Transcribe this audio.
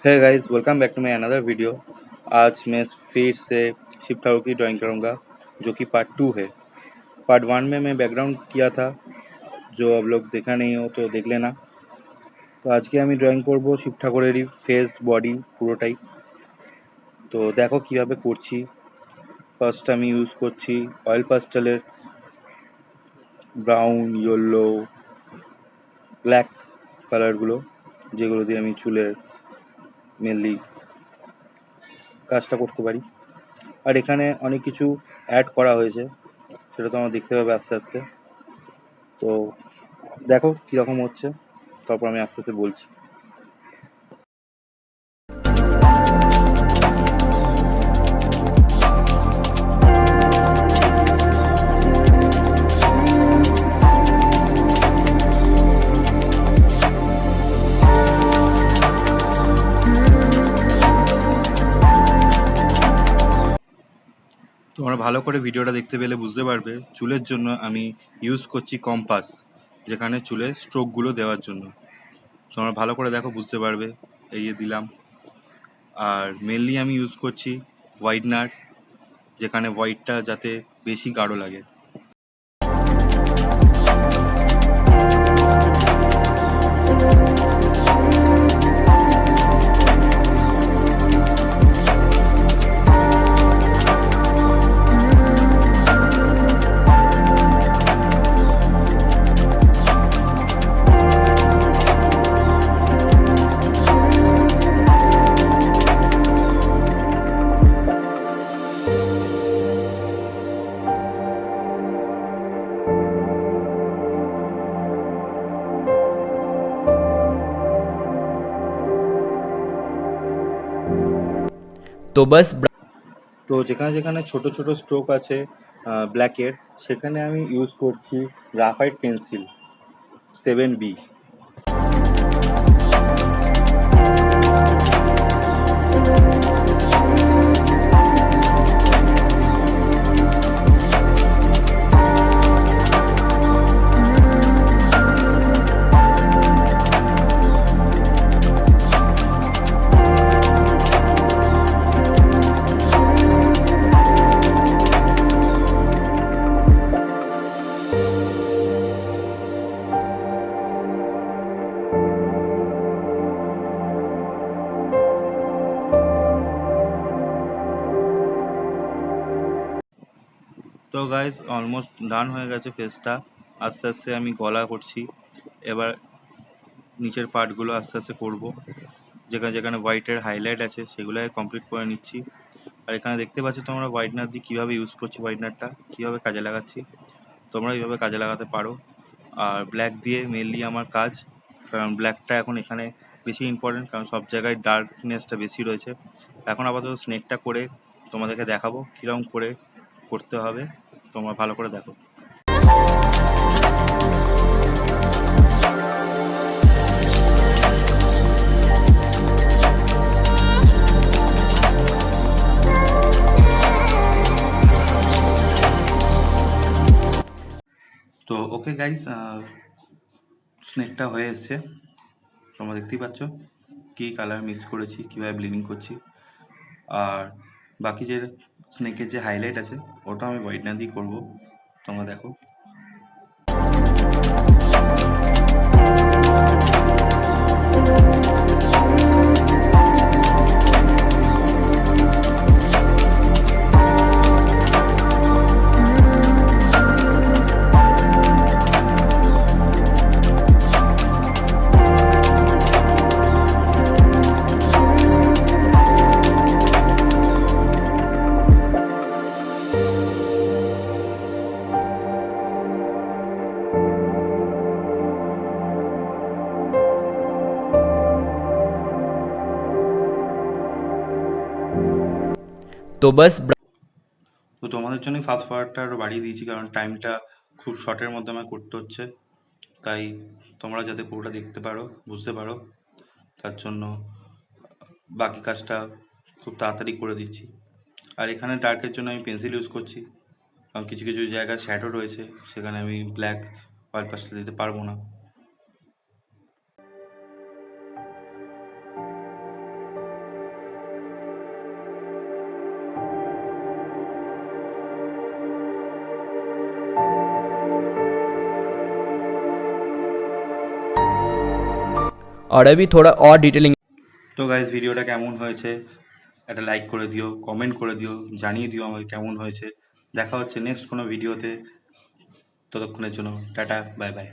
है guys, welcome back to my another video. आज मैं फिर से शिव ठाकुर की ड्राइंग करूंगा, जो कि पार्ट 2 है। पार्ट 1 में मैं बैकग्राउंड किया था, जो अब लोग देखा नहीं हो तो देख लेना। तो आज के আমি ড্রয়িং করব শিব ঠাকুরেরই ফেস বডি পুরোটাই। তো দেখো কিভাবে করছি। ফার্স্ট আমি ইউজ করছি অয়েল পাস্টেলের ব্রাউন, ইয়েলো, ব্ল্যাক কালারগুলো, যেগুলো দিয়ে আমি চুলের মেনলি কাজটা করতে পারি। আর এখানে অনেক কিছু অ্যাড করা হয়েছে, সেটা তোমরা দেখতে পাবে আস্তে আস্তে। তো দেখো কীরকম হচ্ছে, তারপর আমি আস্তে আস্তে বলছি। তোমরা ভালো করে ভিডিওটা দেখতে পেলে বুঝতে পারবে চুলের জন্য আমি ইউজ করছি কম্পাস, যেখানে চুলের স্ট্রোকগুলো দেওয়ার জন্য। তোমরা ভালো করে দেখো বুঝতে পারবে। এই যে দিলাম। আর মেনলি আমি ইউজ করছি হোয়াইটনার, যেখানে হোয়াইটটা যাতে বেশি গাঢ় লাগে। তো যেখানে যেখানে ছোট ছোট স্ট্রোক আছে ব্ল্যাকের, সেখানে আমি ইউজ করছি গ্রাফাইট পেন্সিল 7B। তো গাইজ অলমোস্ট ডান হয়ে গেছে ফেসটা। আস্তে আস্তে আমি গলা করছি, এবার নিচের পার্টগুলো আস্তে আস্তে করব। যেখানে যেখানে হোয়াইটের হাইলাইট আছে সেগুলো কমপ্লিট করে নিচ্ছি। আর এখানে দেখতে পাচ্ছ তোমরা হোয়াইটনার দিয়ে কীভাবে ইউজ করছি, হোয়াইটনারটা কীভাবে কাজে লাগাচ্ছি। তোমরা এইভাবে কাজে লাগাতে পারো। আর ব্ল্যাক দিয়ে মেনলি আমার কাজ, কারণ ব্ল্যাকটা এখন এখানে বেশি ইম্পর্টেন্ট, কারণ সব জায়গায় ডার্কনেসটা বেশি রয়েছে। এখন আপাতত স্নেকটা করে তোমাদেরকে দেখাবো কীরকম করে করতে হবে, তোমরা ভালো করে দেখো। তো ওকে গাইস, স্নেকটা হয়ে এসছে। তোমরা দেখতেই পাচ্ছ কী কালার মিক্স করেছি, কীভাবে ব্লিডিং করছি। আর বাকি যে স্নেকের যে হাইলাইট আছে ওটা আমি হোয়াইটনার দিয়ে করবো, তোমরা দেখো। তো তোমাদের জন্যই ফাস্ট ফরওয়ার্ডটা আরও বাড়িয়ে দিয়েছি, কারণ টাইমটা খুব শর্টের মধ্যে আমার করতে হচ্ছে। তাই তোমরা যাতে পুরোটা দেখতে পারো, বুঝতে পারো, তার জন্য বাকি কাজটা খুব তাড়াতাড়ি করে দিচ্ছি। আর এখানে ডার্কের জন্য আমি পেন্সিল ইউজ করছি, কারণ কিছু কিছু জায়গায় শ্যাডো রয়েছে, সেখানে আমি ব্ল্যাক অয়েল পাস্টেল দিতে পারবো না। और अभी थोड़ा और डिटेलिंग। তো গাইজ ভিডিওটা কেমন হয়েছে একটা লাইক করে দিও, কমেন্ট করে দিও, জানিয়ে দিও আমাকে কেমন হয়েছে। দেখা হচ্ছে নেক্সট কোনো ভিডিওতে, ততক্ষণের জন্য টাটা, বাই বাই।